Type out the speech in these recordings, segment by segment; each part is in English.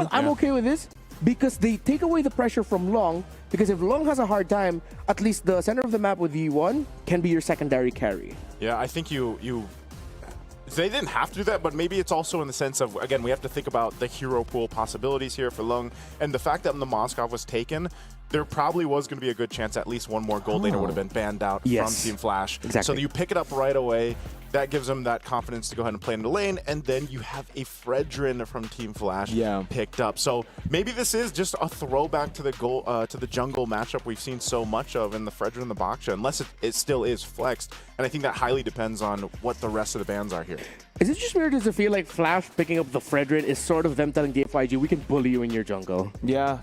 what? I'm okay with this because they take away the pressure from Long. Because if Long has a hard time, at least the center of the map with E1 can be your secondary carry. Yeah, I think they didn't have to do that, but maybe it's also in the sense of, again, we have to think about the hero pool possibilities here for Lung. And the fact that the Moscow was taken, there probably was going to be a good chance at least one more gold laner would have been banned out from Team Flash. Exactly. So you pick it up right away. That gives them that confidence to go ahead and play in the lane, and then you have a Fredrin from Team Flash picked up. So maybe this is just a throwback to the jungle matchup we've seen so much of in the Fredrin and the Baksha, unless it still is flexed. And I think that highly depends on what the rest of the bans are here. Is it just weird to feel like Flash picking up the Fredrin is sort of them telling Dfyg, we can bully you in your jungle? Yeah,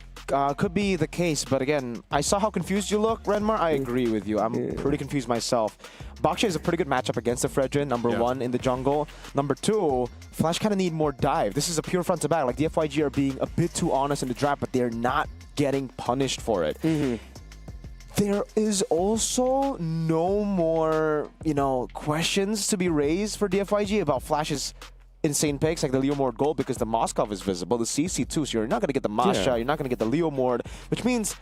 could be the case, but again, I saw how confused you look, Renmar. I agree with you. I'm pretty confused myself. Baksha is a pretty good matchup against the Fredrin, number one in the jungle. Number two, Flash kind of need more dive. This is a pure front to back. Like, Dfyg are being a bit too honest in the draft, but they're not getting punished for it. There is also no more, questions to be raised for Dfyg about Flash's insane picks like the Leomord gold because the Moskov is visible, the CC too, so you're not going to get the Masha, you're not going to get the Leomord, which means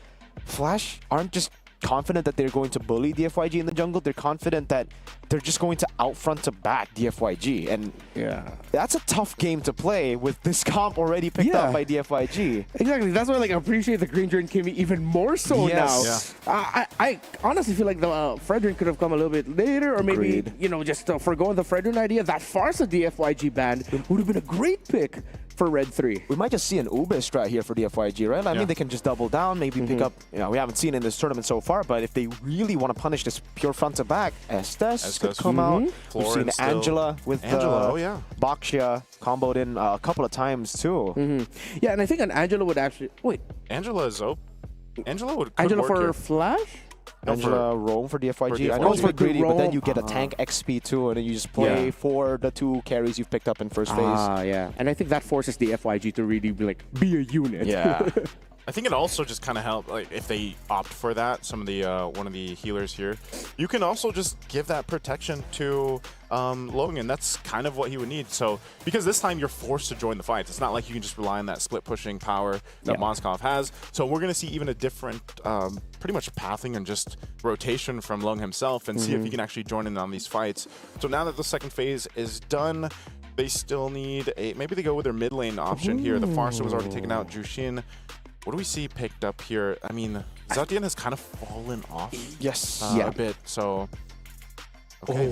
Flash aren't just confident that they're going to bully Dfyg in the jungle, they're confident that they're just going to out front to back Dfyg, and that's a tough game to play with this comp already picked up by Dfyg. Exactly, that's why I appreciate the Granger and Kimmy even more so now. I honestly feel like the Fredrin could have come a little bit later, or maybe, just forgoing the Fredrin idea. That Farsa Dfyg band would have been a great pick for Red 3. We might just see an Ube strat here for Dfyg, right? I mean, they can just double down, maybe pick up, we haven't seen in this tournament so far, but if they really want to punish this pure front to back, Estes could come out. We've seen Angela with Baksha comboed in a couple of times too. Yeah, and I think an Angela would actually... Wait. Angela is open. Angela would Angela work for here. Flash? Angela roam for Dfyg. I know it's for greedy, but then you get a tank XP too, and then you just play for the two carries you've picked up in first phase. Yeah. And I think that forces Dfyg to really be a unit. Yeah. I think it also just kind of helps, like, if they opt for that, some of the one of the healers here, you can also just give that protection to Logan. That's kind of what he would need. So, because this time you're forced to join the fight. It's not like you can just rely on that split pushing power that Moskov has. So we're going to see even a different, pretty much pathing and just rotation from Lung himself and see if he can actually join in on these fights. So now that the second phase is done, they still need maybe they go with their mid lane option here. The Farsa was already taken out. Jushin. What do we see picked up here? I mean, Zatian has kind of fallen off a bit, so... Okay,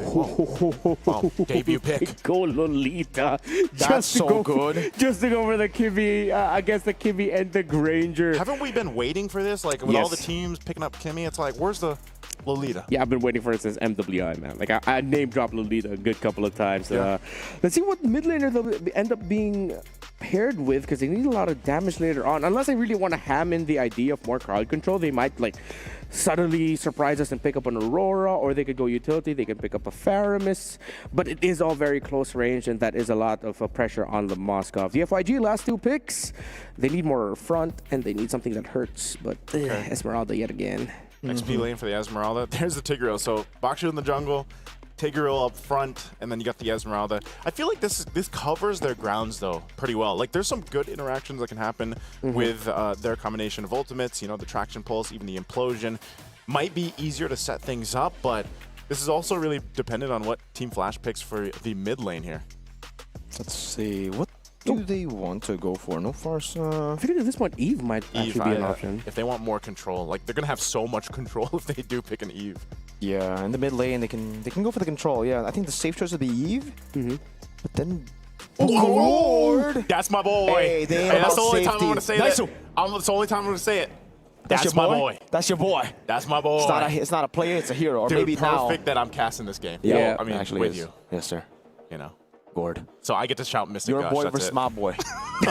debut pick. Go Lolita. That's so good. Just to go for the Kimmy, against the Kimmy and the Granger. Haven't we been waiting for this? Like, with all the teams picking up Kimmy, it's like, where's the Lolita? Yeah, I've been waiting for it since MWI, man. Like, I name dropped Lolita a good couple of times. Let's see what mid laner they'll end up being paired with, because they need a lot of damage later on. Unless they really want to ham in the idea of more crowd control, they might, suddenly surprise us and pick up an Aurora, or they could go utility, they can pick up a Faramis, but it is all very close range, and that is a lot of pressure on the Moskov. Dfyg, last two picks, they need more front, and they need something that hurts, but Esmeralda yet again. XP lane for the Esmeralda. There's the Tigreal. So, Baksha in the jungle, Tigreal up front, and then you got the Esmeralda. I feel like this covers their grounds, though, pretty well. Like, there's some good interactions that can happen with their combination of ultimates, the traction pulse, even the implosion. Might be easier to set things up, but this is also really dependent on what Team Flash picks for the mid lane here. Let's see. What do they want to go for? No Farsa. I think at this point, Eve might actually be an option. If they want more control. Like, they're going to have so much control if they do pick an Eve. Yeah, in the mid lane, they can go for the control. Yeah, I think the safe choice would be Eve. But then... Lord! That's my boy. Hey, that's the only time I'm going to say that. That's the only time I'm going to say it. That's my boy. That's your boy. That's my boy. It's not a player, it's a hero. Or Dude, maybe perfect that I'm casting this game. Yeah, I mean, actually with is. you. Yes, sir. Gord. So I get to shout Mystic Your Gush. boy that's versus it. my boy.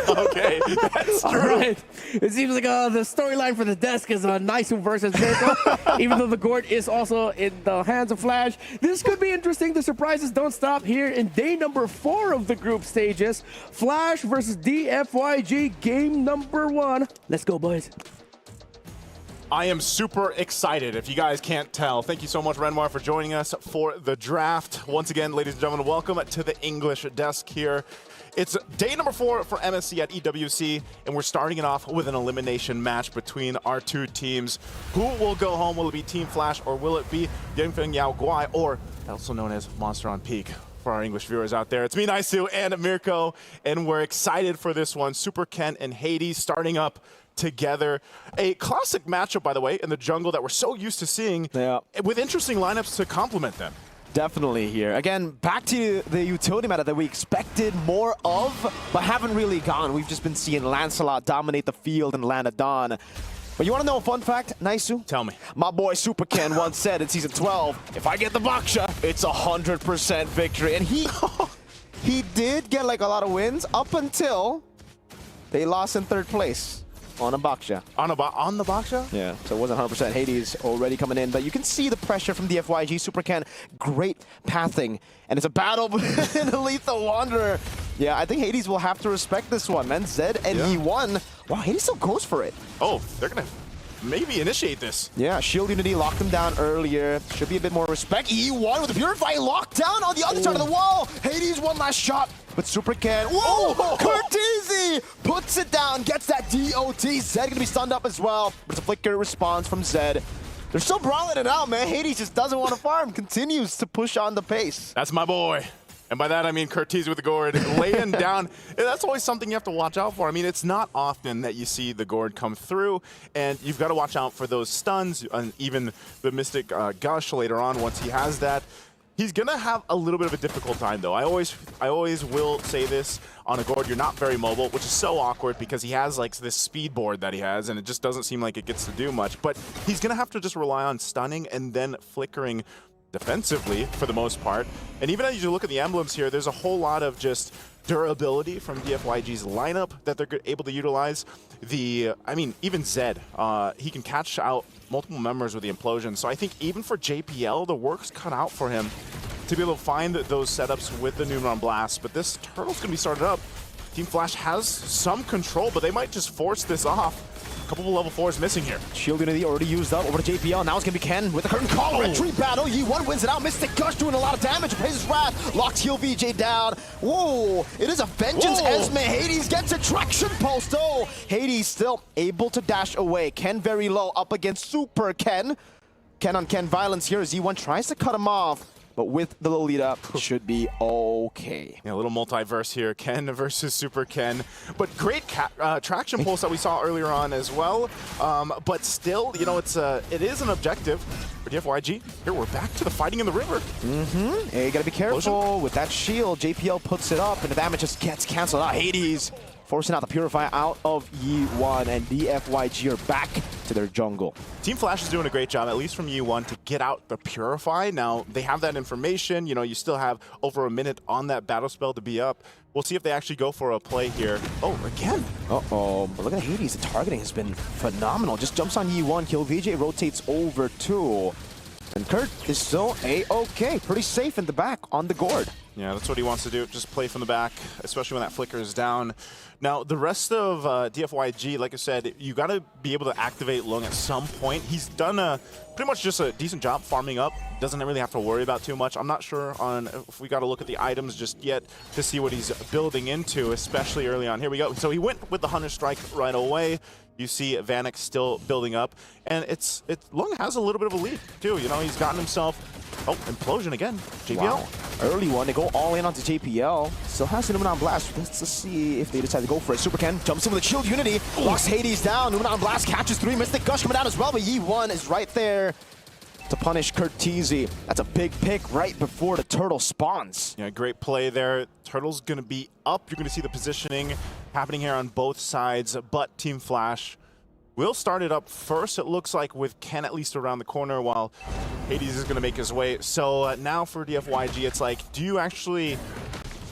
Okay, that's true. All right. It seems like the storyline for the desk is Nisu versus Miracle, even though the Gord is also in the hands of Flash. This could be interesting. The surprises don't stop here in day number 4 of the group stages. Flash versus Dfyg, game number 1. Let's go, boys. I am super excited, if you guys can't tell. Thank you so much, Renmar, for joining us for the draft. Once again, ladies and gentlemen, welcome to the English desk here. It's day number 4 for MSC at EWC, and we're starting it off with an elimination match between our two teams. Who will go home? Will it be Team Flash, or will it be Dfyg, or also known as Monster on Peak for our English viewers out there? It's me, Naisu, and Mirko, and we're excited for this one. Super Ken and Hades starting up together. A classic matchup, by the way, in the jungle that we're so used to seeing, with interesting lineups to complement them. Definitely here. Again, back to the utility meta that we expected more of, but haven't really gone. We've just been seeing Lancelot dominate the field and Lanadon. But you want to know a fun fact, Naisu? Tell me. My boy Super Ken once said in Season 12, if I get the Baksha, it's 100% victory. And he did get like a lot of wins up until they lost in 3rd place. On a Baksha. On the Baksha? Yeah, so it wasn't 100%. Hades already coming in, but you can see the pressure from Dfyg. Super Ken, great pathing, and it's a battle in the Lethal Wanderer. Yeah, I think Hades will have to respect this one, man. Zed and E1. Wow, Hades still goes for it. Oh, they're going to maybe initiate this. Yeah, Shield Unity locked him down earlier. Should be a bit more respect. E1 with the Purify locked down on the other side of the wall. Hades one last shot. But Super Ken, whoa! Curtizi puts it down, gets that DOT. Zed gonna be stunned up as well. But it's a flicker response from Zed. They're still brawling it out, man. Hades just doesn't want to farm, continues to push on the pace. That's my boy. And by that, I mean Curtiz with the gourd, laying down. And that's always something you have to watch out for. I mean, it's not often that you see the gourd come through, and you've got to watch out for those stuns, and even the Mystic Gush later on once he has that. He's going to have a little bit of a difficult time, though. I always will say this on a gourd, you're not very mobile, which is so awkward because he has like this speed board that he has, and it just doesn't seem like it gets to do much. But he's going to have to just rely on stunning and then flickering defensively for the most part. And even as you look at the emblems here, there's a whole lot of just durability from Dfyg's lineup that they're able to utilize. I mean, even Zed, he can catch out multiple members with the implosion. So I think even for JPL, the work's cut out for him to be able to find those setups with the Numeron Blast. But this Turtle's going to be started up. Team Flash has some control, but they might just force this off. A couple of level 4s missing here. Shield Unity already used up over to JPL. Now it's going to be Ken with the curtain call. Retreat battle. Yi1 wins it out. Mystic Gush doing a lot of damage. Praises Wrath. Locks Heal VJ down. Whoa. It is a vengeance. Esme. Hades gets a traction post. Oh, Hades still able to dash away. Ken very low up against Super Ken. Ken on Ken violence here as Yi1 tries to cut him off. But with the Lolita, should be okay. Yeah, a little multiverse here. Ken versus Super Ken. But great traction pulse that we saw earlier on as well. But still, you know, it is an objective for Dfyg. Here, we're back to the fighting in the river. Hey, you gotta be careful with that shield. JPL puts it up, and the damage just gets canceled out. Hades forcing out the Purify out of Yi1, and Dfyg are back to their jungle. Team Flash is doing a great job, at least from Yi1, to get out the Purify. Now, they have that information. You know, you still have over a minute on that battle spell to be up. We'll see if they actually go for a play here. Oh, again. Uh-oh. But look at Hades. The targeting has been phenomenal. Just jumps on Yi1. Kill VJ rotates over 2. And Kurt is still A-okay. Pretty safe in the back on the gourd. Yeah, that's what he wants to do. Just play from the back, especially when that flicker is down. Now, the rest of Dfyg, like I said, you got to be able to activate Lung at some point. He's done pretty much just a decent job farming up. Doesn't really have to worry about too much. I'm not sure on if we got to look at the items just yet to see what he's building into, especially early on. Here we go. So he went with the Hunter Strike right away. You see Vanek still building up, and Lung has a little bit of a lead too. You know, he's gotten himself. Oh, implosion again. JPL. Wow. Early one. They go all in onto JPL. Still has the Numenon Blast. Let's see if they decide to go for it. Super Ken jumps in with a Shield Unity. Locks Hades down. Numenon Blast catches 3. Mystic Gush coming down as well, but Yi1 is right there to punish Curtizi. That's a big pick right before the turtle spawns. Yeah, great play there. Turtle's going to be up. You're going to see the positioning happening here on both sides, but Team Flash will start it up first, it looks like, with Ken at least around the corner while Hades is going to make his way. So now for Dfyg, it's like, do you actually...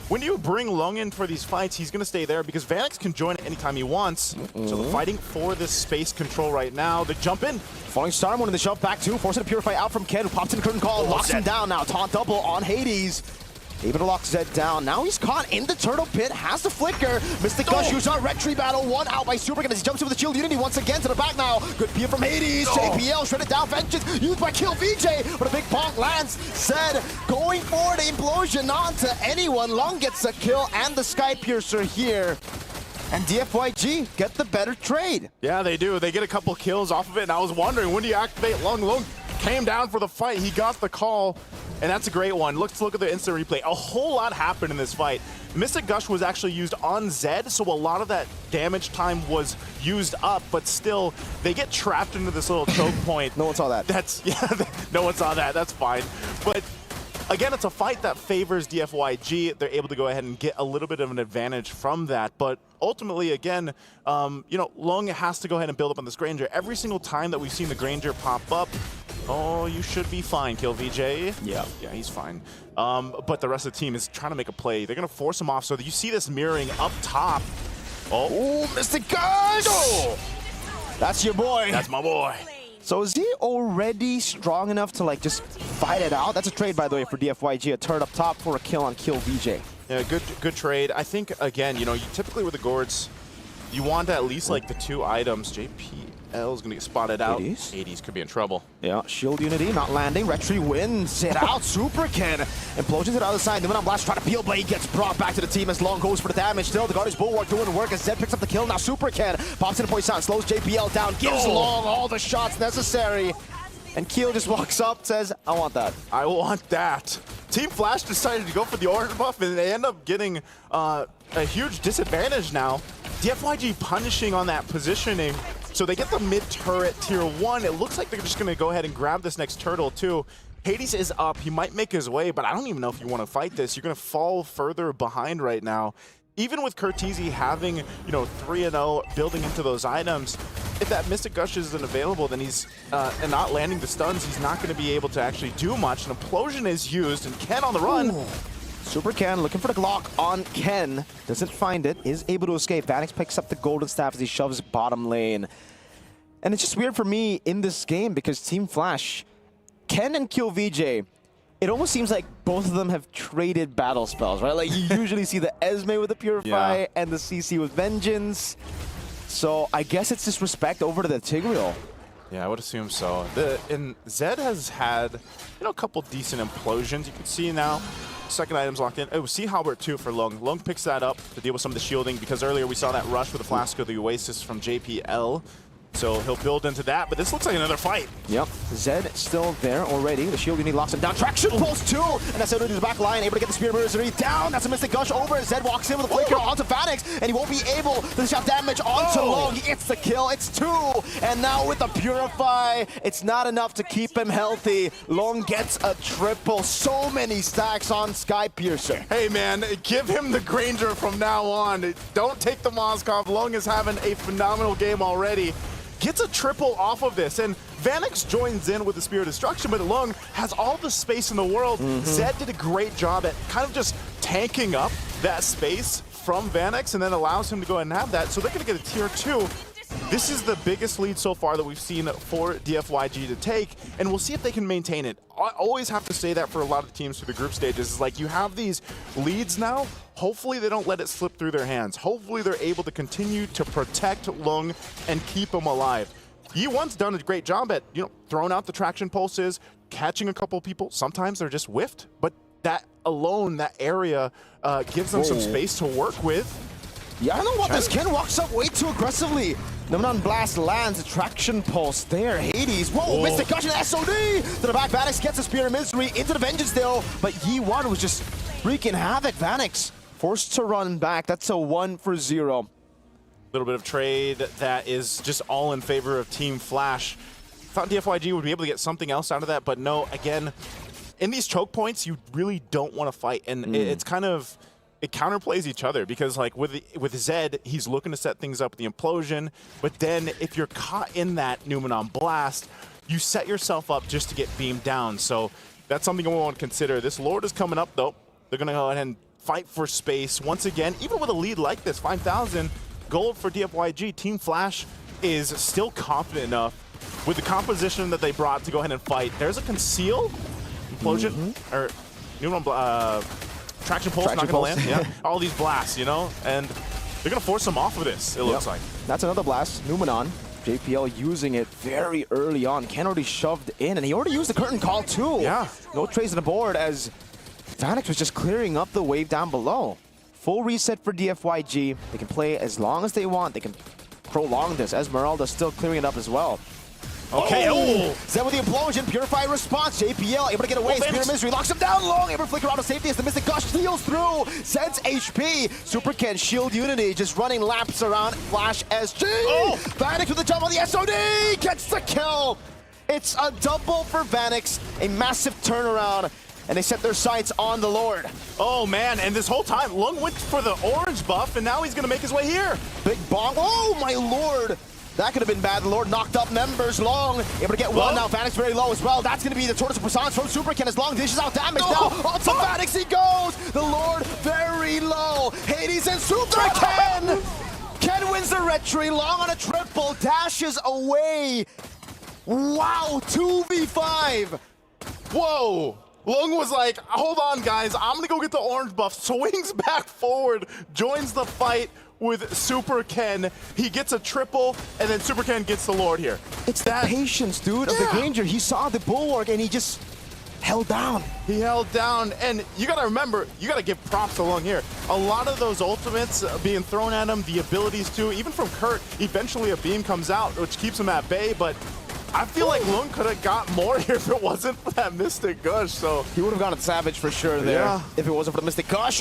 When you bring Lung in for these fights, he's going to stay there because Vanex can join at any time he wants. So they're fighting for this space control right now. They jump in. Falling Star one in the shove back 2, forcing a Purify out from Ken, who pops in the curtain call, locks him down now. Taunt double on Hades. Able to lock Zed down. Now he's caught in the turtle pit. Has the flicker. Mystic Gush uses our red tree battle. One out by Superkin as he jumps over the shield unity once again to the back now. Good peer from Hades. JPL shredded down. Vengeance used by KillVJ. But a big bonk lands. Zed going for the implosion onto anyone. Lung gets a kill and the Sky Piercer here. And Dfyg get the better trade. Yeah, they do. They get a couple kills off of it. And I was wondering, when do you activate Lung? Lung came down for the fight. He got the call. And that's a great one. Let's look at the instant replay. A whole lot happened in this fight. Mystic Gush was actually used on Zed, so a lot of that damage time was used up, but still, they get trapped into this little choke point. No one saw that. No one saw that. That's fine. But again, it's a fight that favors Dfyg. They're able to go ahead and get a little bit of an advantage from that. But ultimately, again, you know, Lung has to go ahead and build up on this Granger. Every single time that we've seen the Granger pop up, oh, you should be fine, KillVJ. Yeah, he's fine. But the rest of the team is trying to make a play. They're going to force him off. So you see this mirroring up top. Oh, Mystic Gush! Oh. That's your boy. That's my boy. So is he already strong enough to like just fight it out? That's a trade, by the way, for Dfyg. A turret up top for a kill on KillVJ. Yeah, good trade. I think, again, you know, typically with the Gourds, you want at least like the 2 items. JPL is going to get spotted out. 80s could be in trouble. Yeah, shield unity not landing. Retry wins it out. Superkin. Implosion to the other side. Numenon Blast trying to peel blade. Gets brought back to the team as Long goes for the damage. Still, the Guardian's Bulwark doing the work as Zed picks up the kill. Now Superkin pops in poison, slows JPL down, gives Long all the shots necessary. And Keel just walks up, says, I want that. I want that. Team Flash decided to go for the order buff, and they end up getting a huge disadvantage now. Dfyg punishing on that positioning, so they get the mid-turret tier 1. It looks like they're just going to go ahead and grab this next turtle, too. Hades is up. He might make his way, but I don't even know if you want to fight this. You're going to fall further behind right now. Even with Curtizi having, you know, 3-0 building into those items, if that Mystic Gush isn't available, then he's and not landing the stuns, he's not going to be able to actually do much. An Implosion is used, and Ken on the run. Ooh. Superkin looking for the Glock on Ken. Doesn't find it, is able to escape. Vanix picks up the Golden Staff as he shoves bottom lane. And it's just weird for me in this game because Team Flash, Ken and KillVJ, it almost seems like both of them have traded battle spells, right? Like you usually see the Esme with the Purify and the CC with Vengeance. So I guess it's just respect over to the Tigreal. Yeah, I would assume so. And Zed has had, you know, a couple decent implosions. You can see now, second item's locked in. Oh, Sea Halberd too for Lung. Lung picks that up to deal with some of the shielding because earlier we saw that rush with the Flask of the Oasis from JPL. So he'll build into that, but this looks like another fight. Yep, Zed still there already. The shield unit locks him down. Traction pulse too, and that's into the back line, able to get the Spear Mercenary down. That's a Mystic Gush over. Zed walks in with a flicker onto Vanix, and he won't be able to shot damage onto Long. It's the kill, it's 2, and now with the Purify, it's not enough to keep him healthy. Long gets a triple. So many stacks on Sky Piercer. Hey man, give him the Granger from now on. Don't take the Moskov. Long is having a phenomenal game already. Gets a triple off of this, and Vanix joins in with the Spear of Destruction, but Lung has all the space in the world. Zed did a great job at kind of just tanking up that space from Vanix, and then allows him to go ahead and have that, so they're going to get a tier 2. This is the biggest lead so far that we've seen for Dfyg to take, and we'll see if they can maintain it. I always have to say that for a lot of teams through the group stages. It's like you have these leads now, hopefully they don't let it slip through their hands. Hopefully they're able to continue to protect Lung and keep him alive. Yi1's done a great job at, you know, throwing out the traction pulses, catching a couple people. Sometimes they're just whiffed, but that alone, that area gives them some space to work with. Yeah, I don't know what this Ken walks up way too aggressively. Numenon Blast lands a traction pulse there. Hades, whoa, Mystic Gush and SOD to the back. Vanix gets the Spear of Misery into the Vengeance still, but Yi1 was just wreaking havoc. Vanix forced to run back. That's a 1-for-0. Little bit of trade that is just all in favor of Team Flash. Thought Dfyg would be able to get something else out of that, but no, again, in these choke points, you really don't want to fight, and it's kind of, it counterplays each other because like with Zed, he's looking to set things up with the implosion, but then if you're caught in that Numenon Blast, you set yourself up just to get beamed down. So that's something we want to consider. This Lord is coming up though. They're going to go ahead and fight for space once again. Even with a lead like this, 5,000 gold for Dfyg. Team Flash is still confident enough with the composition that they brought to go ahead and fight. There's a conceal implosion or Numenon Traction pulse not going to land. Yeah, all these blasts, you know, and they're going to force him off of this, it looks like. That's another blast. Numenon. JPL using it very early on. Ken already shoved in, and he already used the curtain call too. Yeah. No trace on the board as Vanix was just clearing up the wave down below. Full reset for Dfyg. They can play as long as they want. They can prolong this. Esmeralda still clearing it up as well. Okay, Zed with the implosion, purified response. JPL able to get away. Spear Misery locks him down long. Able to flicker out of safety as the Mystic Gush steals through. Zed's HP. Super Ken shield Unity just running laps around Flsg. Vanix with the jump on the SOD gets the kill. It's a double for Vanix. A massive turnaround. And they set their sights on the Lord. Oh man, and this whole time, Lung went for the orange buff, and now he's gonna make his way here. Big bong. Oh my Lord. That could have been bad. The Lord knocked up members. Long able to get one now. Vanix very low as well. That's going to be the Tortoise of Persons from Super Ken as Long dishes out damage now. Onto Vanix he goes. The Lord very low. Hades and Super Ken. Ken wins the retry. Long on a triple. Dashes away. Wow. 2v5. Whoa. Lung was like, hold on guys, I'm gonna go get the orange buff. Swings back forward, joins the fight with Super Ken. He gets a triple, and then Super Ken gets the Lord here. It's the patience, dude, of the Granger. He saw the bulwark, and he just held down. He held down, and you gotta remember, you gotta give props to Lung here. A lot of those ultimates being thrown at him, the abilities too, even from Kurt, eventually a beam comes out, which keeps him at bay, but I feel like Lung could have got more here if it wasn't for that Mystic Gush, so. He would have gone at Savage for sure there if it wasn't for the Mystic Gush.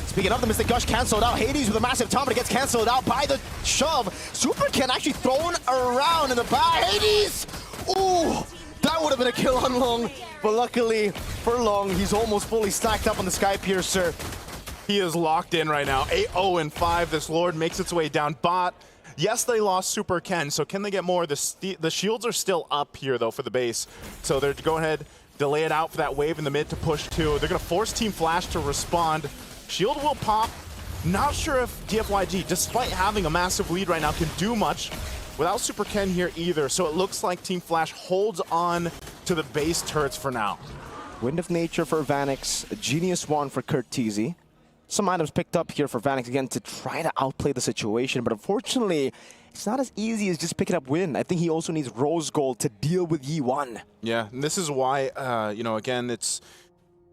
Speaking of the Mystic Gush canceled out, Hades with a massive tom, but it gets canceled out by the shove. Super Ken actually thrown around in the back. Hades! Ooh, that would have been a kill on Lung, but luckily for Lung, he's almost fully stacked up on the Sky Piercer. He is locked in right now. 8-0-5, this Lord makes its way down bot. Yes, they lost Super Ken, so can they get more? The shields are still up here, though, for the base. So they're go ahead, delay it out for that wave in the mid to push two. They're going to force Team Flash to respond. Shield will pop. Not sure if Dfyg, despite having a massive lead right now, can do much without Super Ken here either. So it looks like Team Flash holds on to the base turrets for now. Wind of Nature for Vanix, a Genius Wand for Kurt TZ. Some items picked up here for Vanix again to try to outplay the situation, but unfortunately, it's not as easy as just picking up Wind. I think he also needs Rose Gold to deal with Yi1. Yeah, and this is why, you know, again, it's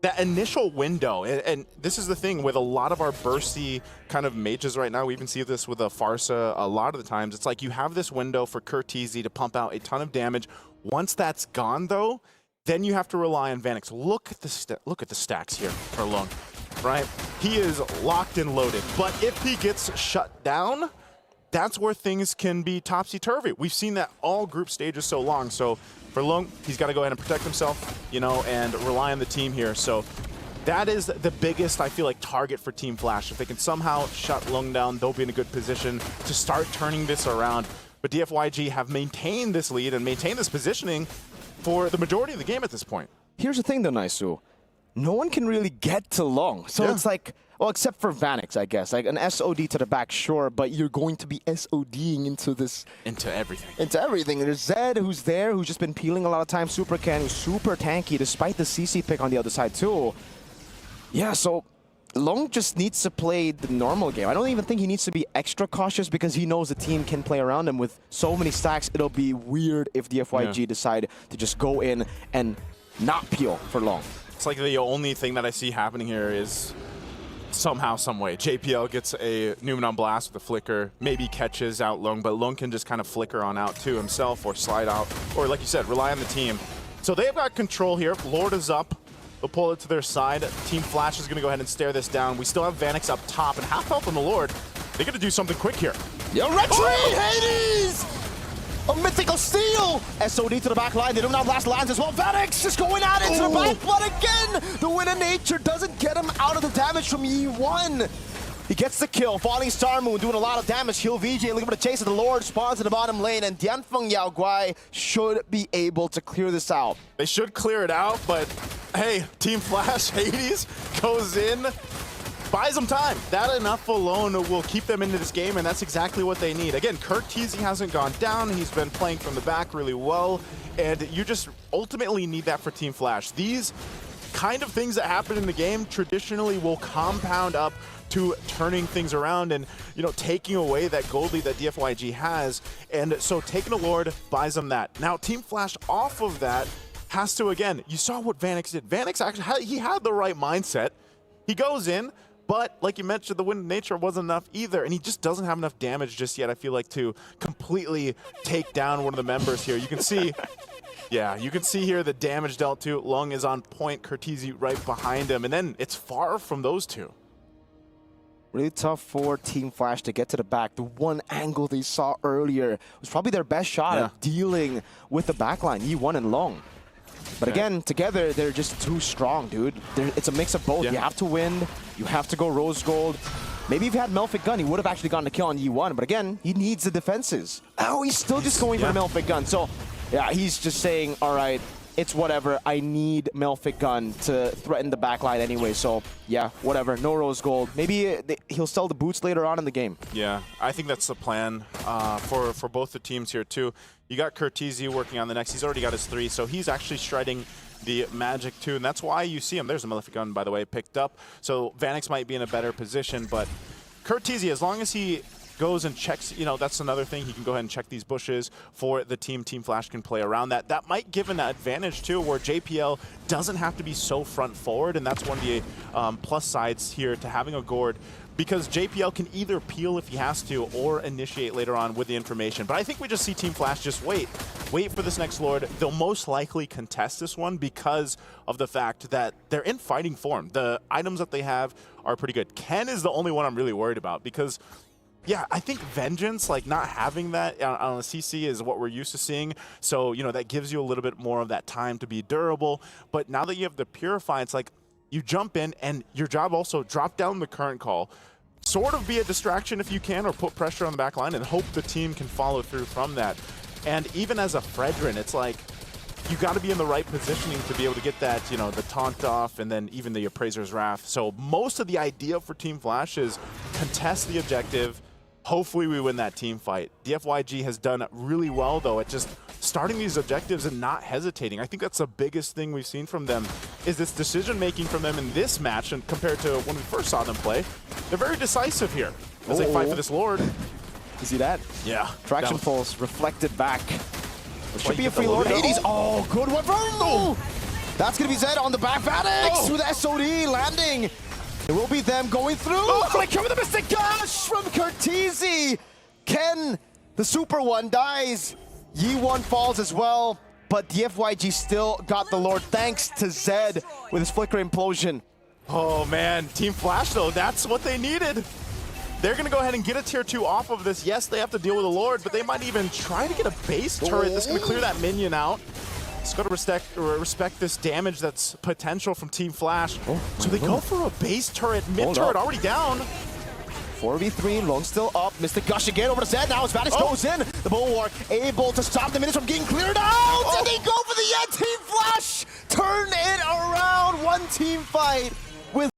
that initial window, and this is the thing with a lot of our bursty kind of mages right now. We even see this with a Farsa a lot of the times. It's like you have this window for Kurt TZ to pump out a ton of damage. Once that's gone, though, then you have to rely on Vanix. Look at the stacks here for Lung. Right? He is locked and loaded. But if he gets shut down, that's where things can be topsy-turvy. We've seen that all group stages so long. So for Lung, he's got to go ahead and protect himself, you know, and rely on the team here. So that is the biggest, I feel like, target for Team Flash. If they can somehow shut Lung down, they'll be in a good position to start turning this around. But Dfyg have maintained this lead and maintained this positioning for the majority of the game at this point. Here's the thing though, Naisu. No one can really get to Long. So it's like, well, except for Vanix, I guess. Like an SOD to the back, sure, but you're going to be SODing into this. Into everything. Into everything. There's Zed, who's there, who's just been peeling a lot of time. Super Ken, who's super tanky, despite the CC pick on the other side, too. Yeah, so Long just needs to play the normal game. I don't even think he needs to be extra cautious because he knows the team can play around him with so many stacks. It'll be weird if Dfyg decide to just go in and not peel for Long. It's like the only thing that I see happening here is somehow, some way, JPL gets a Numenon Blast with a flicker, maybe catches out Lung, but Lung can just kind of flicker on out to himself or slide out, or like you said, rely on the team. So they've got control here. Lord is up. They'll pull it to their side. Team Flash is going to go ahead and stare this down. We still have Vanix up top, and half health on the Lord. They're going to do something quick here. Yo, retreat, Hades! A mythical steal! SOD to the back line. They don't have last lines as well. Vanix is going out into the back, but again, the Wind of Nature doesn't get him out of the damage from Yi1. He gets the kill. Falling Star Moon doing a lot of damage. Heal VJ looking for the chase of the Lord. Spawns in the bottom lane, and Dianfeng Yao Guai should be able to clear this out. They should clear it out, but hey, Team Flash, Hades goes in. Buys them time. That enough alone will keep them into this game, and that's exactly what they need. Again, Kurt TZ hasn't gone down. He's been playing from the back really well, and you just ultimately need that for Team Flash. These kind of things that happen in the game traditionally will compound up to turning things around and, you know, taking away that gold lead that Dfyg has. And so taking a Lord buys them that. Now Team Flash off of that has to, again, you saw what Vanix did. Vanix actually, he had the right mindset. He goes in, but like you mentioned, the wind of nature wasn't enough either, and he just doesn't have enough damage just yet, I feel like, to completely take down one of the members here. You can see, yeah, you can see here the damage dealt to. Lung is on point, Curtizi right behind him, and then it's far from those two. Really tough for Team Flash to get to the back. The one angle they saw earlier was probably their best shot at dealing with the backline, Yi1 and Long. But again, together, they're just too strong, dude. It's a mix of both. You have to win. You have to go rose gold. Maybe if he had Mlbb gun, he would have actually gotten a kill on Yi1. But again, he needs the defenses. Oh, he's still just going for the Mlbb gun. So, yeah, he's just saying, all right, it's whatever. I need Mlbb gun to threaten the backline anyway. So, yeah, whatever. No rose gold. Maybe he'll sell the boots later on in the game. Yeah, I think that's the plan for both the teams here, too. You got Curtizi working on the next. He's already got his 3, so he's actually striding the magic too, and that's why you see him. There's a Mlbb gun, by the way, picked up. So Vanix might be in a better position, but Curtizi, as long as he goes and checks, you know, that's another thing. He can go ahead and check these bushes for the team. Team Flash can play around that. That might give an advantage too, where JPL doesn't have to be so front forward, and that's one of the plus sides here to having a gourd, because JPL can either peel if he has to or initiate later on with the information. But I think we just see Team Flash just wait for this next Lord. They'll most likely contest this one because of the fact that they're in fighting form. The items that they have are pretty good. Ken is the only one I'm really worried about because, yeah, I think Vengeance, like not having that on a CC is what we're used to seeing. So, you know, that gives you a little bit more of that time to be durable. But now that you have the Purify, it's like, you jump in, and your job also drop down the current call, sort of be a distraction if you can, or put pressure on the back line and hope the team can follow through from that. And even as a Fredrin, it's like you got to be in the right positioning to be able to get that, you know, the taunt off and then even the Appraiser's Wrath. So most of the idea for Team Flash is contest the objective. Hopefully we win that team fight. Dfyg has done really well, though, at just starting these objectives and not hesitating. I think that's the biggest thing we've seen from them, is this decision-making from them in this match, and compared to when we first saw them play. They're very decisive here as they fight for this Lord. You see that? Yeah. Traction pulse reflected back. It should be a free Lord. Hades. Oh, good one from That's going to be Zed on the back. Vanix with SOD landing. It will be them going through. Flicker with a Mystic Gush from Curtizi. Ken, the super one, dies. Yi1 falls as well, but Dfyg still got the Lord thanks to Zed with his Flicker Implosion. Oh man, Team Flash though, that's what they needed. They're gonna go ahead and get a tier 2 off of this. Yes, they have to deal with a Lord, but they might even try to get a base turret that's gonna clear that minion out. Just gotta respect this damage that's potential from Team Flash. So they go for a base turret, mid turret already down. 4v3, Long still up. Mystic Gush again over to Zed. Now as Vanix goes in, the Bulwark able to stop the minutes from getting cleared out. And they go for the end. Team Flash turn it around. One team fight.